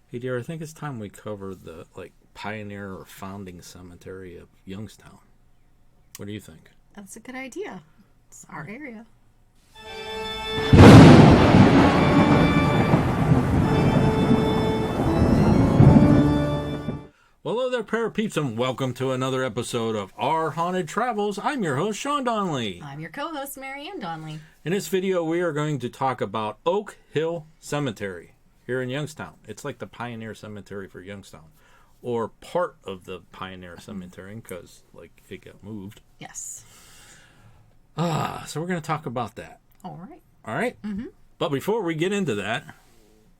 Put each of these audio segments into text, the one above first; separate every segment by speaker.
Speaker 1: Hey, dear, I think it's time we cover the pioneer or founding cemetery of Youngstown. What do you think?
Speaker 2: That's a good idea. It's our area.
Speaker 1: Well, hello there, pair of peeps, and welcome to another episode of Our Haunted Travels. I'm your host, Sean Donnelly.
Speaker 2: I'm your co-host, Rayen Donnelly.
Speaker 1: In this video, we are going to talk about Oak Hill Cemetery here in Youngstown. It's like the Pioneer Cemetery for Youngstown, or part of the Pioneer Cemetery, because it got moved.
Speaker 2: Yes.
Speaker 1: So we're going to talk about that.
Speaker 2: All right.
Speaker 1: All right? Mm-hmm. But before we get into that,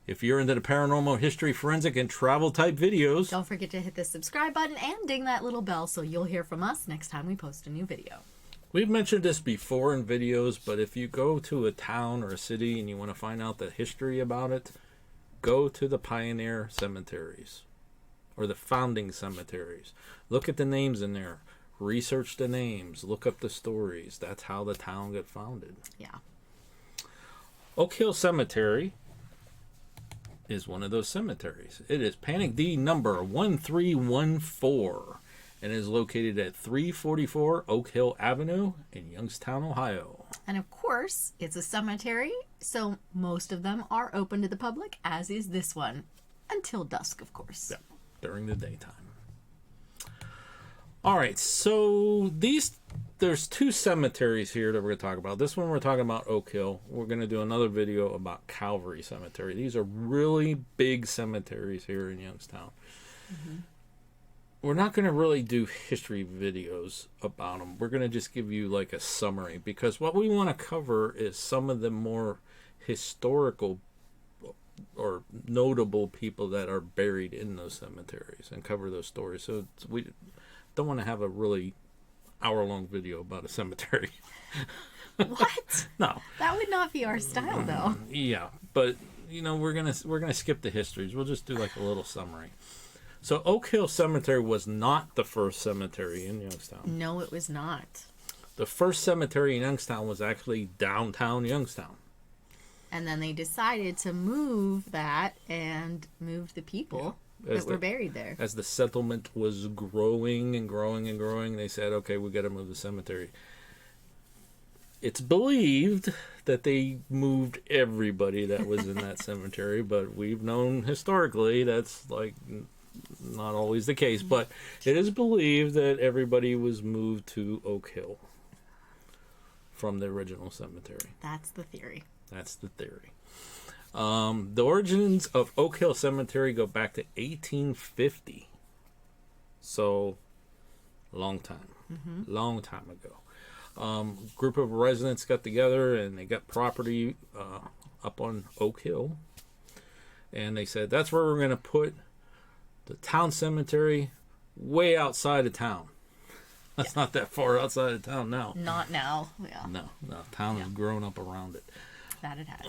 Speaker 1: if you're into the paranormal, history, forensic, and travel type videos,
Speaker 2: don't forget to hit the subscribe button and ding that little bell so you'll hear from us next time we post a new video.
Speaker 1: We've mentioned this before in videos, but if you go to a town or a city and you want to find out the history about it, go to the pioneer cemeteries or the founding cemeteries. Look at the names in there. Research the names. Look up the stories. That's how the town got founded.
Speaker 2: Yeah.
Speaker 1: Oak Hill Cemetery is one of those cemeteries. It is Panic D number 1314 and is located at 344 Oak Hill Avenue in Youngstown, Ohio.
Speaker 2: And of course, it's a cemetery, so most of them are open to the public, as is this one, until dusk, of course.
Speaker 1: Yeah, during the daytime. All right, so there's two cemeteries here that we're going to talk about. This one we're talking about Oak Hill. We're going to do another video about Calvary Cemetery. These are really big cemeteries here in Youngstown. Mm-hmm. We're not going to really do history videos about them. We're going to just give you a summary, because what we want to cover is some of the more historical or notable people that are buried in those cemeteries and cover those stories. So we don't want to have a really hour-long video about a cemetery.
Speaker 2: What?
Speaker 1: No.
Speaker 2: That would not be our style, though.
Speaker 1: Yeah, but we're gonna skip the histories. We'll just do a little summary. So Oak Hill Cemetery was not the first cemetery in Youngstown.
Speaker 2: No, it was not.
Speaker 1: The first cemetery in Youngstown was actually downtown Youngstown.
Speaker 2: And then they decided to move that and move the people that were buried there.
Speaker 1: As the settlement was growing and growing and growing, they said, okay, we got to move the cemetery. It's believed that they moved everybody that was in that cemetery, but we've known historically that's not always the case. But it is believed that everybody was moved to Oak Hill from the original cemetery.
Speaker 2: That's the theory.
Speaker 1: That's the theory. The origins of Oak Hill Cemetery go back to 1850. So, long time. Mm-hmm. Long time ago. Group of residents got together and they got property up on Oak Hill. And they said, that's where we're going to put the town cemetery, way outside of town. That's not that far outside of town now.
Speaker 2: Not now. Yeah.
Speaker 1: No. Town has grown up around it.
Speaker 2: That it has.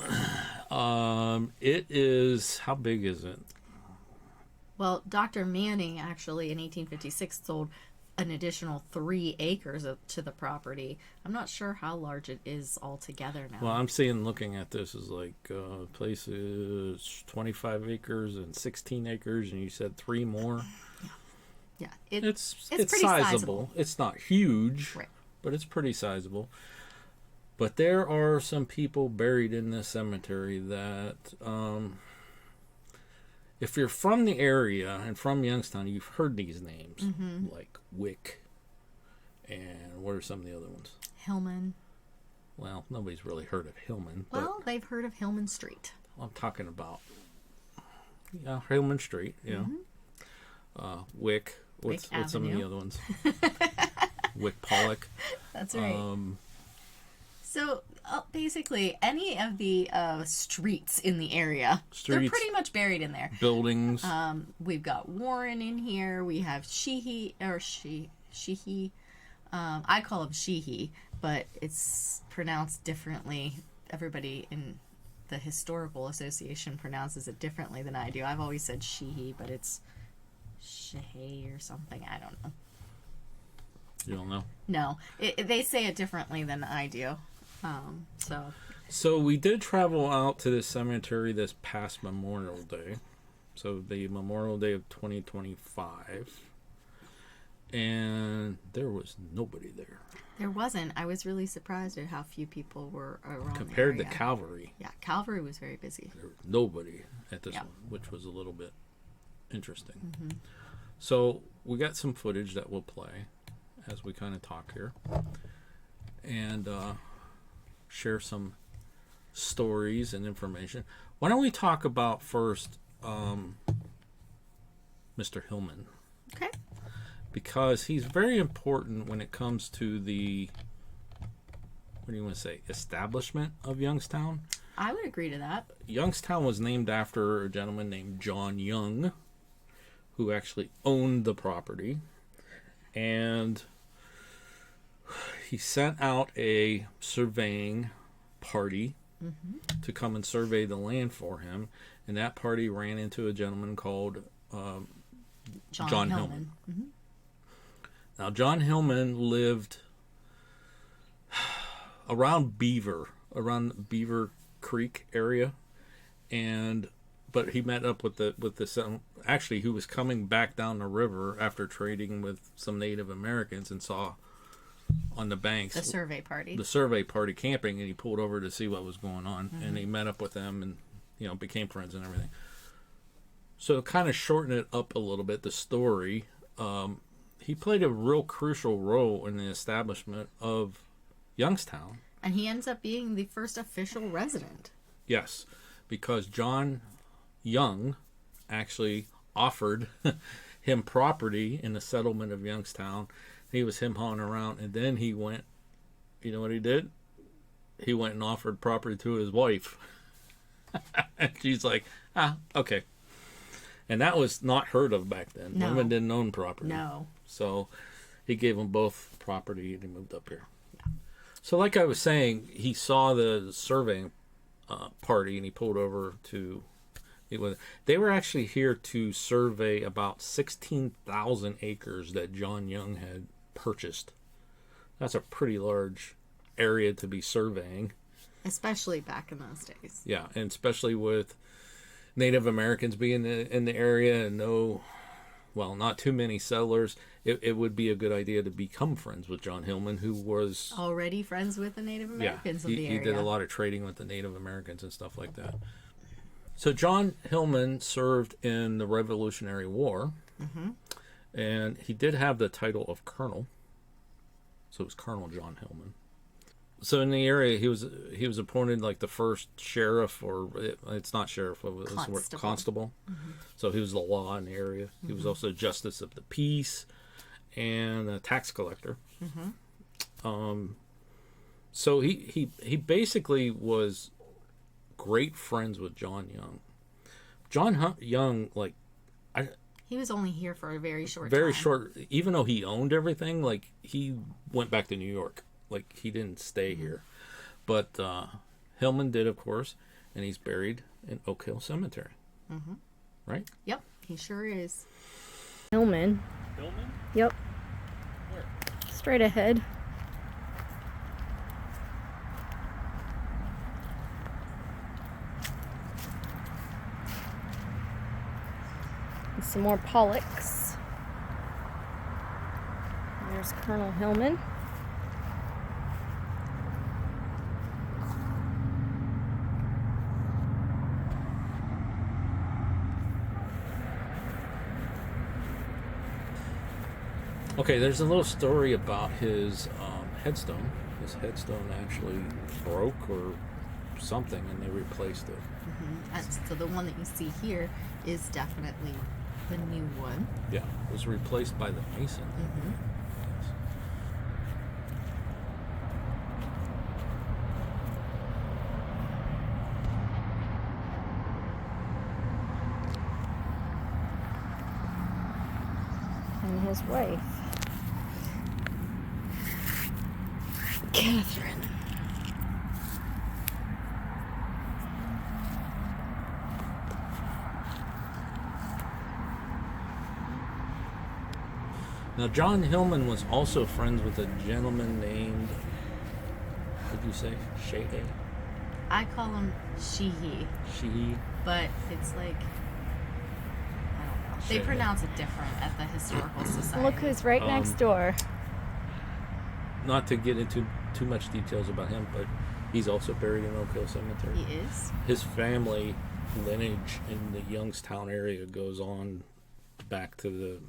Speaker 1: It is, how big is it?
Speaker 2: Well, Dr. Manning actually in 1856 sold an additional 3 acres to the property. I'm not sure how large it is altogether now.
Speaker 1: Well, I'm looking at this is places 25 acres and 16 acres, and you said 3 more.
Speaker 2: Yeah.
Speaker 1: It's
Speaker 2: pretty
Speaker 1: sizable. It's not huge,
Speaker 2: right,
Speaker 1: but it's pretty sizable. But there are some people buried in this cemetery that, if you're from the area and from Youngstown, you've heard these names, like Wick, and what are some of the other ones?
Speaker 2: Hillman.
Speaker 1: Well, nobody's really heard of Hillman.
Speaker 2: Well, they've heard of Hillman Street.
Speaker 1: I'm talking about, Hillman Street, Wick. What's some of the other ones? Wick Pollock.
Speaker 2: That's right. So, basically, any of the streets in the area, they're pretty much buried in there.
Speaker 1: Buildings.
Speaker 2: We've got Warren in here. We have Sheehy. I call him Sheehy, but it's pronounced differently. Everybody in the Historical Association pronounces it differently than I do. I've always said Sheehy, but it's Shehay or something. I don't know.
Speaker 1: You don't know?
Speaker 2: No. They say it differently than I do.
Speaker 1: So we did travel out to the cemetery this past Memorial Day. So the Memorial Day of 2025. And there was nobody there.
Speaker 2: There wasn't. I was really surprised at how few people were around
Speaker 1: Compared
Speaker 2: the
Speaker 1: to
Speaker 2: area.
Speaker 1: Calvary.
Speaker 2: Yeah, Calvary was very busy.
Speaker 1: There was nobody at this
Speaker 2: Yeah.
Speaker 1: one, which was a little bit interesting.
Speaker 2: Mm-hmm.
Speaker 1: So we got some footage that we'll play as we kind of talk here. And share some stories and information. Why don't we talk about first Mr. Hillman?
Speaker 2: Okay.
Speaker 1: Because he's very important when it comes to the, what do you want to say, establishment of Youngstown.
Speaker 2: I would agree to that.
Speaker 1: Youngstown was named after a gentleman named John Young, who actually owned the property. And he sent out a surveying party to come and survey the land for him. And that party ran into a gentleman called John Hillman.
Speaker 2: Mm-hmm.
Speaker 1: Now, John Hillman lived around Beaver Creek area, but he met up with the actually, he was coming back down the river after trading with some Native Americans and saw on the banks
Speaker 2: The survey party.
Speaker 1: camping, and he pulled over to see what was going on, and he met up with them and became friends and everything. So to kind of shorten it up a little bit, the story. He played a real crucial role in the establishment of Youngstown.
Speaker 2: And he ends up being the first official resident.
Speaker 1: Yes, because John Young actually offered him property in the settlement of Youngstown. He was him-hawing around, and then he went, you know what he did? He went and offered property to his wife. And she's like, okay. And that was not heard of back then.
Speaker 2: No.
Speaker 1: Women didn't own property.
Speaker 2: No.
Speaker 1: So he gave them both property and he moved up here. Yeah. So like I was saying, he saw the surveying party and he pulled over to... They were actually here to survey about 16,000 acres that John Young had purchased. That's a pretty large area to be surveying.
Speaker 2: Especially back in those days.
Speaker 1: Yeah, and especially with Native Americans being in the area and not too many settlers, it would be a good idea to become friends with John Hillman, who was...
Speaker 2: already friends with the Native Americans of the area.
Speaker 1: He did a lot of trading with the Native Americans and stuff like that. So John Hillman served in the Revolutionary War, and he did have the title of colonel. So it was Colonel John Hillman. So in the area, he was appointed like the first sheriff, or it's not sheriff, it was constable. So he was the law in the area. He was also justice of the peace and a tax collector. So he basically was great friends with John Young. John Young,
Speaker 2: he was only here for a very short
Speaker 1: time. Even though he owned everything, he went back to New York. He didn't stay here. But Hillman did, of course, and he's buried in Oak Hill Cemetery. Right?
Speaker 2: Yep, he sure is.
Speaker 3: Hillman.
Speaker 1: Hillman?
Speaker 3: Yep.
Speaker 1: Where?
Speaker 3: Straight ahead. And some more Pollocks. And there's Colonel Hillman.
Speaker 1: Okay, there's a little story about his headstone. His headstone actually broke or something, and they replaced it.
Speaker 2: So the one that you see here is definitely the new one.
Speaker 1: Yeah, it was replaced by the mason.
Speaker 3: And his wife, Catherine.
Speaker 1: Now, John Hillman was also friends with a gentleman named, what did you say? Shehe?
Speaker 2: I call him Shehe,
Speaker 1: Shehe?
Speaker 2: but it's They pronounce it different at the Historical Society.
Speaker 3: Look who's right next door.
Speaker 1: Not to get into too much details about him, but he's also buried in Oak Hill Cemetery.
Speaker 2: He is?
Speaker 1: His family lineage in the Youngstown area goes on back to the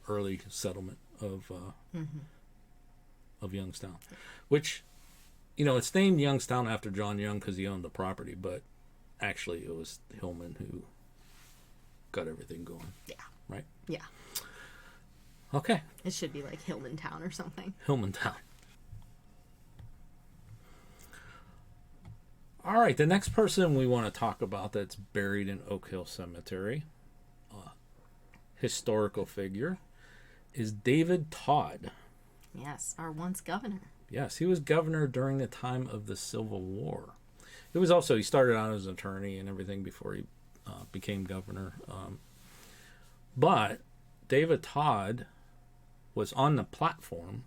Speaker 1: early settlement of Youngstown, which, you know, it's named Youngstown after John Young because he owned the property, but actually it was Hillman who got everything going.
Speaker 2: Yeah.
Speaker 1: Right?
Speaker 2: Yeah.
Speaker 1: Okay.
Speaker 2: It should be like Hillman Town or something.
Speaker 1: Hillman Town. All right, the next person we want to talk about that's buried in Oak Hill Cemetery, historical figure, is David Todd.
Speaker 2: Yes, our once governor.
Speaker 1: Yes, he was governor during the time of the Civil War. It was also, he started out as an attorney and everything before he became governor. But David Todd was on the platform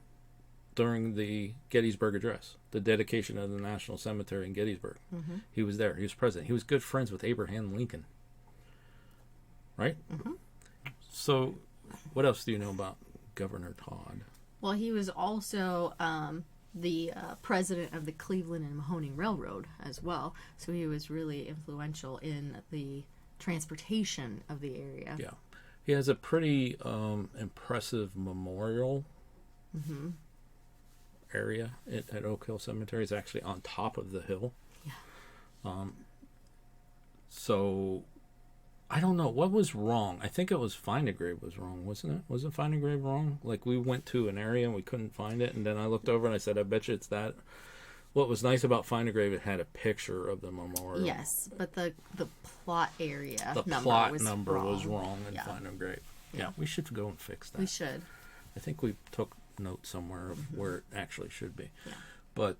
Speaker 1: during the Gettysburg Address, the dedication of the National Cemetery in Gettysburg.
Speaker 2: Mm-hmm.
Speaker 1: He was there. He was president. He was good friends with Abraham Lincoln. Right?
Speaker 2: Mm-hmm.
Speaker 1: So, what else do you know about Governor Todd?
Speaker 2: Well, he was also the president of the Cleveland and Mahoning Railroad as well. So he was really influential in the transportation of the area.
Speaker 1: Yeah. He has a pretty impressive memorial area at Oak Hill Cemetery. It's actually on top of the hill.
Speaker 2: Yeah.
Speaker 1: So, I don't know. What was wrong? I think it was Find a Grave was wrong, wasn't it? Wasn't Find a Grave wrong? Like, we went to an area and we couldn't find it, and then I looked over and I said, I bet you it's that. What was nice about Find a Grave, it had a picture of the memorial.
Speaker 2: Yes, but the plot area
Speaker 1: The
Speaker 2: number
Speaker 1: plot
Speaker 2: was
Speaker 1: number
Speaker 2: wrong.
Speaker 1: was wrong in
Speaker 2: Yeah.
Speaker 1: Find a Grave. Yeah, we should go and fix that.
Speaker 2: We should.
Speaker 1: I think we took note somewhere of where it actually should be.
Speaker 2: Yeah.
Speaker 1: But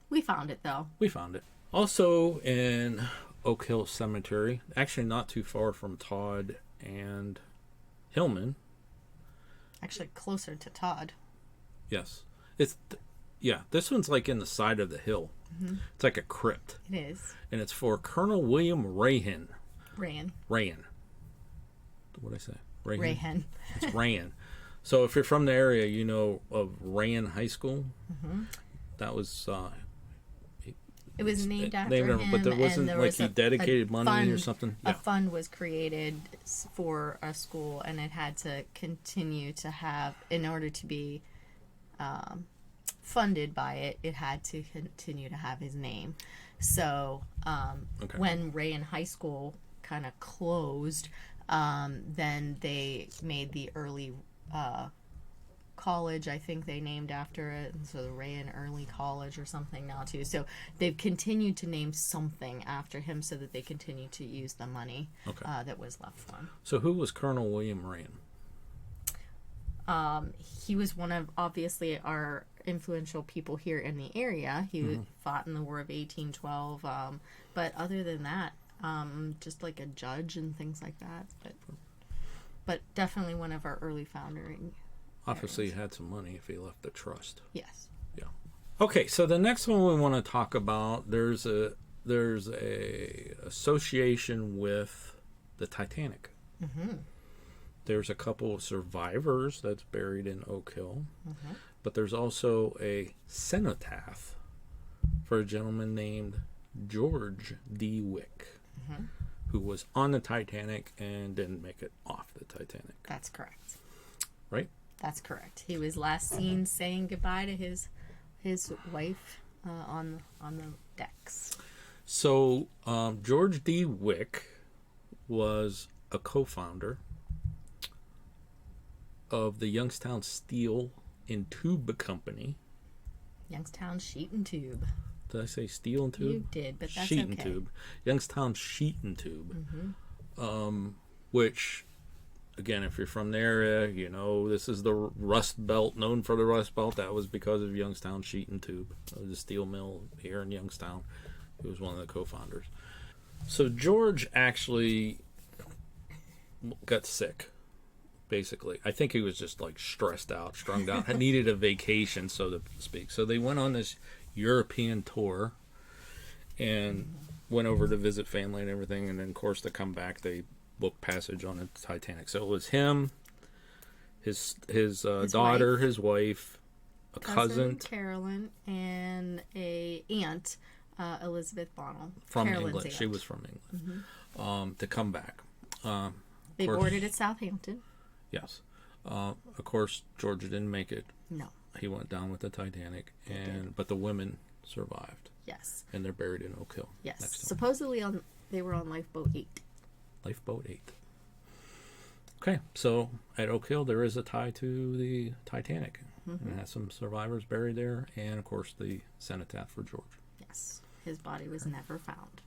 Speaker 2: We found it, though.
Speaker 1: we found it. Also in Oak Hill Cemetery, actually not too far from Todd and Hillman.
Speaker 2: Actually, closer to Todd.
Speaker 1: Yes. This one's like in the side of the hill.
Speaker 2: Mm-hmm.
Speaker 1: It's like a crypt.
Speaker 2: It is.
Speaker 1: And it's for Colonel William Rayen.
Speaker 2: Rayen.
Speaker 1: What did I say?
Speaker 2: Rayen.
Speaker 1: It's Rayen. So if you're from the area, you know of Rayen High School.
Speaker 2: Mm-hmm.
Speaker 1: That was...
Speaker 2: It was named after him,
Speaker 1: but there wasn't,
Speaker 2: and there
Speaker 1: like,
Speaker 2: was
Speaker 1: he dedicated money
Speaker 2: fund,
Speaker 1: or something?
Speaker 2: A
Speaker 1: Yeah.
Speaker 2: fund was created for a school, and it had to continue to have, in order to be funded by it, it had to continue to have his name. So when Rayen High School kind of closed, then they made the early college, I think they named after it, and so the Rayen Early College or something now too. So they've continued to name something after him so that they continue to use the money that was left for him.
Speaker 1: So who was Colonel William Rayen?
Speaker 2: He was one of, obviously, our influential people here in the area. He fought in the War of 1812, but other than that, just like a judge and things like that. But definitely one of our early founding.
Speaker 1: Obviously, he had some money if he left the trust.
Speaker 2: Yes.
Speaker 1: Yeah. Okay, so the next one we want to talk about, there's a association with the Titanic.
Speaker 2: Mm-hmm.
Speaker 1: There's a couple of survivors that's buried in Oak Hill, but there's also a cenotaph for a gentleman named George D. Wick, who was on the Titanic and didn't make it off the Titanic.
Speaker 2: That's correct.
Speaker 1: Right?
Speaker 2: That's correct. He was last seen saying goodbye to his wife on the decks.
Speaker 1: So George D. Wick was a co-founder of the Youngstown Steel and Tube Company.
Speaker 2: Youngstown Sheet and Tube.
Speaker 1: Did I say steel and tube?
Speaker 2: You did, but that's
Speaker 1: Sheet
Speaker 2: okay.
Speaker 1: and Tube. Youngstown Sheet and Tube. Which, again, if you're from the area, you know, this is the Rust Belt, known for the Rust Belt. That was because of Youngstown Sheet and Tube. It was a steel mill here in Youngstown. He was one of the co-founders. So George actually got sick, basically. I think he was just like stressed out, strung out, needed a vacation, so to speak. So they went on this European tour and went over to visit family and everything. And then, of course, to come back, they book passage on the Titanic. So it was him, his
Speaker 2: His
Speaker 1: daughter,
Speaker 2: wife.
Speaker 1: his wife, a cousin
Speaker 2: Carolyn, and a aunt, Elizabeth Bonnell.
Speaker 1: from
Speaker 2: Carolyn's
Speaker 1: England.
Speaker 2: aunt.
Speaker 1: She was from England. To come back.
Speaker 2: They
Speaker 1: course-
Speaker 2: boarded at Southampton.
Speaker 1: Yes. Of course, Georgia didn't make it.
Speaker 2: No.
Speaker 1: He went down with the Titanic,
Speaker 2: did.
Speaker 1: but the women survived,
Speaker 2: Yes.
Speaker 1: and they're buried in Oak Hill.
Speaker 2: Yes.
Speaker 1: Next to him.
Speaker 2: Supposedly they were on Lifeboat 8.
Speaker 1: Lifeboat 8. Okay, so at Oak Hill there is a tie to the Titanic. And it has some survivors buried there, and of course the cenotaph for George.
Speaker 2: Yes. His body was never found.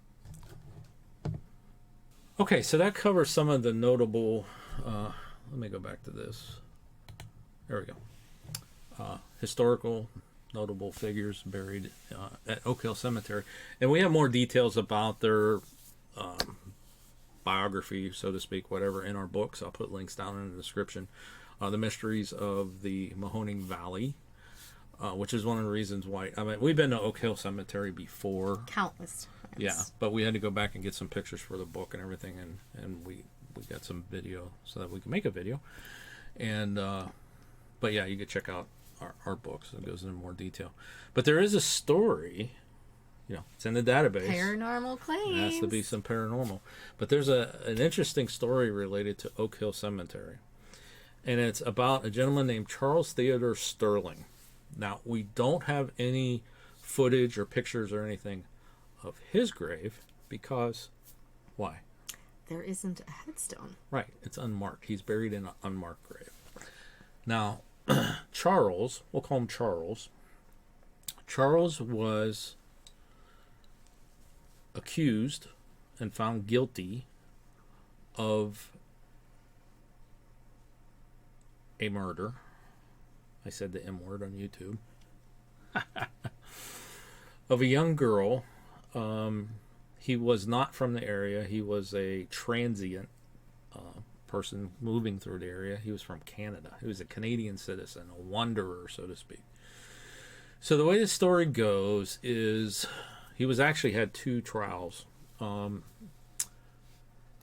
Speaker 1: Okay, so that covers some of the notable. Let me go back to this. There we go. Historical notable figures buried at Oak Hill Cemetery, and we have more details about their biography, so to speak, whatever, in our books. I'll put links down in the description. The Mysteries of the Mahoning Valley, which is one of the reasons why. I mean, we've been to Oak Hill Cemetery before.
Speaker 2: Countless times.
Speaker 1: Yeah, but we had to go back and get some pictures for the book and everything, and we got some video so that we can make a video. And but yeah, you could check out our books. It goes into more detail. But there is a story, it's in the database.
Speaker 2: Paranormal claims.
Speaker 1: It has to be some paranormal. But there's an interesting story related to Oak Hill Cemetery. And it's about a gentleman named Charles Theodore Sterling. Now, we don't have any footage or pictures or anything of his grave because, why?
Speaker 2: There isn't a headstone.
Speaker 1: Right, it's unmarked. He's buried in an unmarked grave. Now, Charles, we'll call him Charles. Charles was accused and found guilty of a murder. I said the M word on YouTube. Of a young girl. He was not from the area. He was a transient person moving through the area. He was from Canada. He was a Canadian citizen, a wanderer, so to speak. So the way the story goes is he was actually had 2 trials.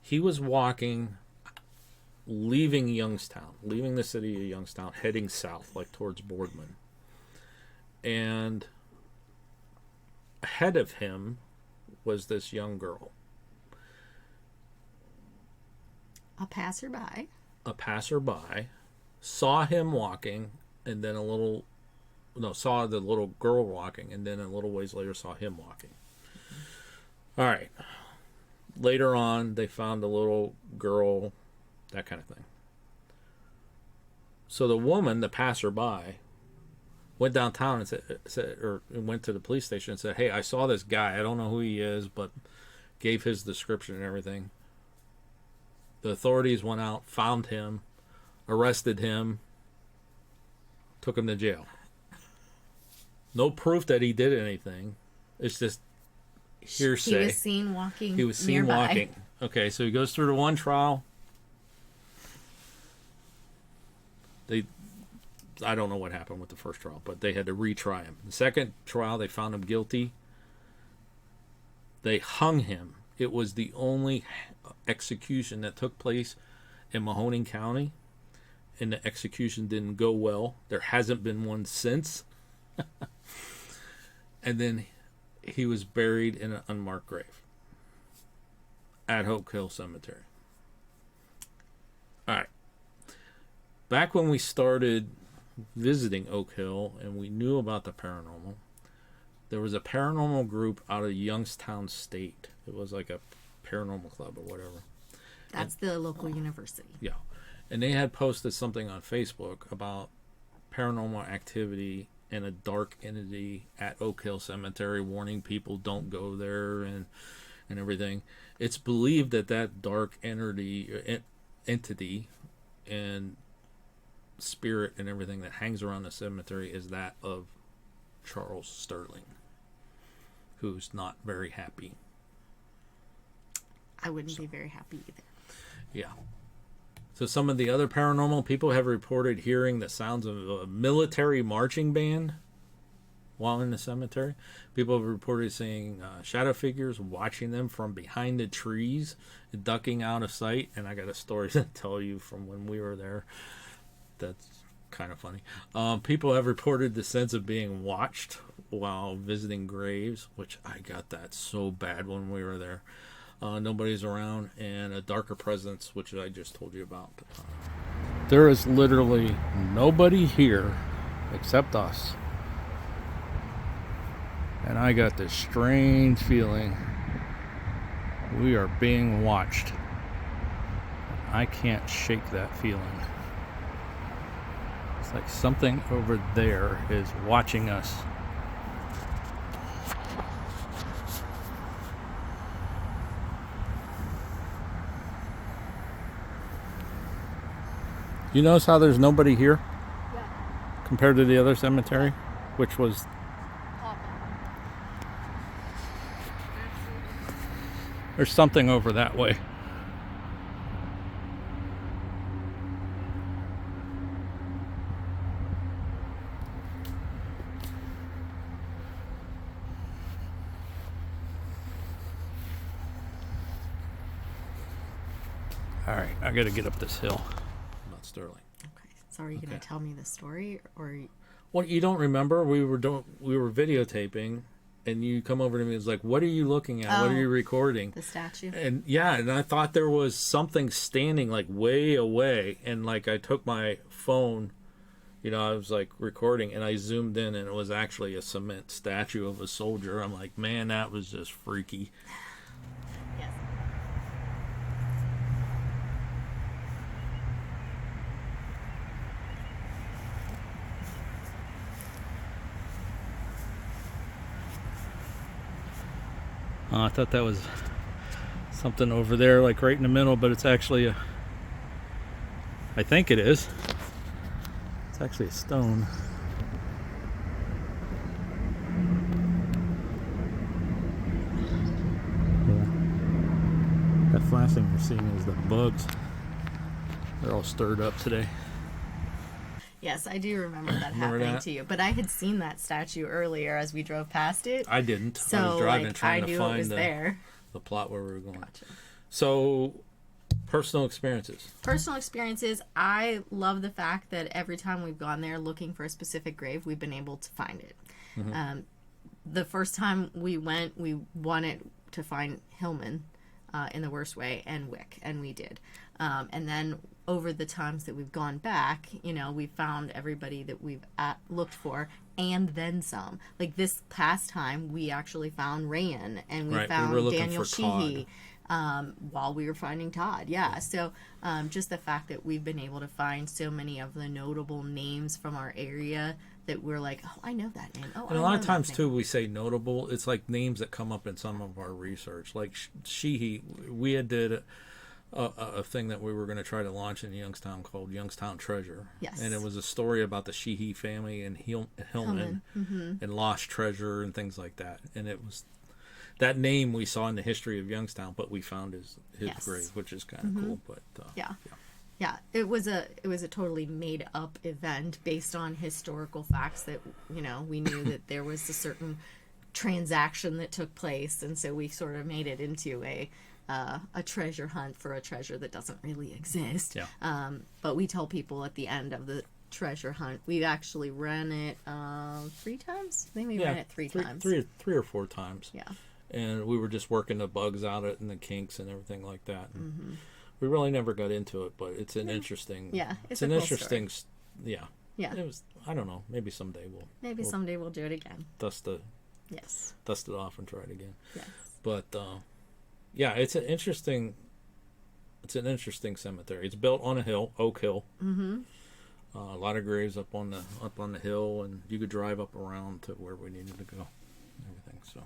Speaker 1: He was walking, leaving Youngstown, leaving the city of Youngstown, heading south, like towards Boardman. And ahead of him was this young girl.
Speaker 2: A passerby.
Speaker 1: A passerby saw him walking, and then saw the little girl walking, and then a little ways later saw him walking. All right. Later on, they found the little girl, that kind of thing. So the woman, the passerby, went downtown and went to the police station and said, "Hey, I saw this guy. I don't know who he is, but," gave his description and everything. The authorities went out, found him, arrested him, took him to jail. No proof that he did anything. It's just hearsay.
Speaker 2: He was seen walking.
Speaker 1: He was seen
Speaker 2: nearby.
Speaker 1: walking. Okay, so he goes through the one trial. I don't know what happened with the first trial, but they had to retry him. The second trial, they found him guilty. They hung him. It was the only execution that took place in Mahoning County, and the execution didn't go well. There hasn't been one since. And then he was buried in an unmarked grave at Oak Hill Cemetery. All right. Back when we started visiting Oak Hill and we knew about the paranormal, there was a paranormal group out of Youngstown State. It was like a paranormal club or whatever.
Speaker 2: That's the local university.
Speaker 1: Yeah. And they had posted something on Facebook about paranormal activity and a dark entity at Oak Hill Cemetery, warning people don't go there and everything. It's believed that dark entity and spirit and everything that hangs around the cemetery is that of Charles Sterling, who's not very happy.
Speaker 2: I wouldn't be very happy either.
Speaker 1: Yeah. So some of the other paranormal people have reported hearing the sounds of a military marching band while in the cemetery. People have reported seeing shadow figures, watching them from behind the trees, ducking out of sight. And I got a story to tell you from when we were there. That's kind of funny. People have reported the sense of being watched while visiting graves, which I got that so bad when we were there. Nobody's around, and a darker presence, which I just told you about. There is literally nobody here except us. And I got this strange feeling we are being watched. I can't shake that feeling. It's like something over there is watching us. You notice how there's nobody here?
Speaker 3: Yeah.
Speaker 1: Compared to the other cemetery, which was... There's something over that way. All right, I gotta get up this hill. About Sterling.
Speaker 2: Okay. So are you going to tell me the story, or?
Speaker 1: Well, you don't remember? We were videotaping, and you come over to me. It's like, what are you looking at? What are you recording?
Speaker 2: The statue.
Speaker 1: And yeah, and I thought there was something standing like way away, and like I took my phone, I was like recording, and I zoomed in, and it was actually a cement statue of a soldier. I'm like, man, that was just freaky.
Speaker 2: Yes.
Speaker 1: I thought that was something over there, like right in the middle, but it's actually I think it is. It's actually a stone. Yeah. That flashing you're seeing is the bugs. They're all stirred up today.
Speaker 2: Yes, I do remember that
Speaker 1: Remember
Speaker 2: happening
Speaker 1: that?
Speaker 2: to you. But I had seen that statue earlier as we drove past it.
Speaker 1: I didn't.
Speaker 2: So
Speaker 1: I was driving
Speaker 2: like,
Speaker 1: trying
Speaker 2: I
Speaker 1: to
Speaker 2: knew it
Speaker 1: find
Speaker 2: was there.
Speaker 1: the plot where we were going.
Speaker 2: Gotcha.
Speaker 1: So, personal experiences.
Speaker 2: Personal experiences, I love the fact that every time we've gone there looking for a specific grave, we've been able to find it.
Speaker 1: Mm-hmm.
Speaker 2: The first time we went, we wanted to find Hillman in the worst way, and Wick, and we did. And then over the times that we've gone back, we found everybody that we've looked for, and then some. Like this past time, we actually found Rayen, and we
Speaker 1: Right,
Speaker 2: found
Speaker 1: we were looking
Speaker 2: Daniel
Speaker 1: for Todd.
Speaker 2: Sheehy. While we were finding Todd. Yeah. So just the fact that we've been able to find so many of the notable names from our area that we're like, oh, I know that name. Oh,
Speaker 1: And
Speaker 2: I
Speaker 1: a lot
Speaker 2: know
Speaker 1: of
Speaker 2: that
Speaker 1: times,
Speaker 2: name.
Speaker 1: too, we say notable. It's like names that come up in some of our research. Like Sheehy, we had did a thing that we were going to try to launch in Youngstown called Youngstown Treasure.
Speaker 2: Yes.
Speaker 1: And it was a story about the Sheehy family and Hillman and lost treasure and things like that. And it was... That name we saw in the history of Youngstown, but we found his
Speaker 2: Yes.
Speaker 1: grave, which is kind of cool. But
Speaker 2: Yeah. It was a totally made up event based on historical facts that we knew that there was a certain transaction that took place, and so we sort of made it into a treasure hunt for a treasure that doesn't really exist.
Speaker 1: Yeah.
Speaker 2: But we tell people at the end of the treasure hunt, we actually ran it 3 times. I think we ran it three times.
Speaker 1: Three or four times.
Speaker 2: Yeah.
Speaker 1: And we were just working the bugs out it and the kinks and everything like that. And we really never got into it, but it's an interesting.
Speaker 2: Yeah,
Speaker 1: it's
Speaker 2: a
Speaker 1: an
Speaker 2: cool
Speaker 1: interesting. Yeah.
Speaker 2: Yeah.
Speaker 1: It was. I don't know. Maybe someday
Speaker 2: Someday we'll do it again.
Speaker 1: dust it off and try it again.
Speaker 2: Yes.
Speaker 1: But yeah, it's an interesting. It's an interesting cemetery. It's built on a hill, Oak Hill. Mm-hmm. A lot of graves up on the hill, and you could drive up around to where we needed to go. Everything. So.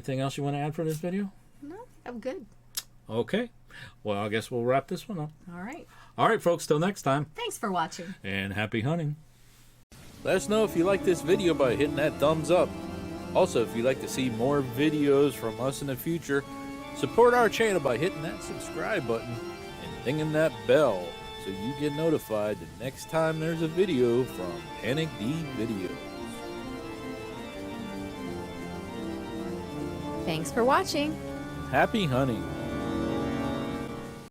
Speaker 1: anything else you want to add for this video?
Speaker 2: No, I'm good.
Speaker 1: Okay. Well, I guess we'll wrap this one up.
Speaker 2: All right.
Speaker 1: All right, folks. Till next time.
Speaker 2: Thanks for watching.
Speaker 1: And happy hunting. Let us know if you like this video by hitting that thumbs up. Also, if you'd like to see more videos from us in the future, support our channel by hitting that subscribe button and dinging that bell so you get notified the next time there's a video from Panic D Videos.
Speaker 3: Thanks for watching.
Speaker 1: Happy hunting.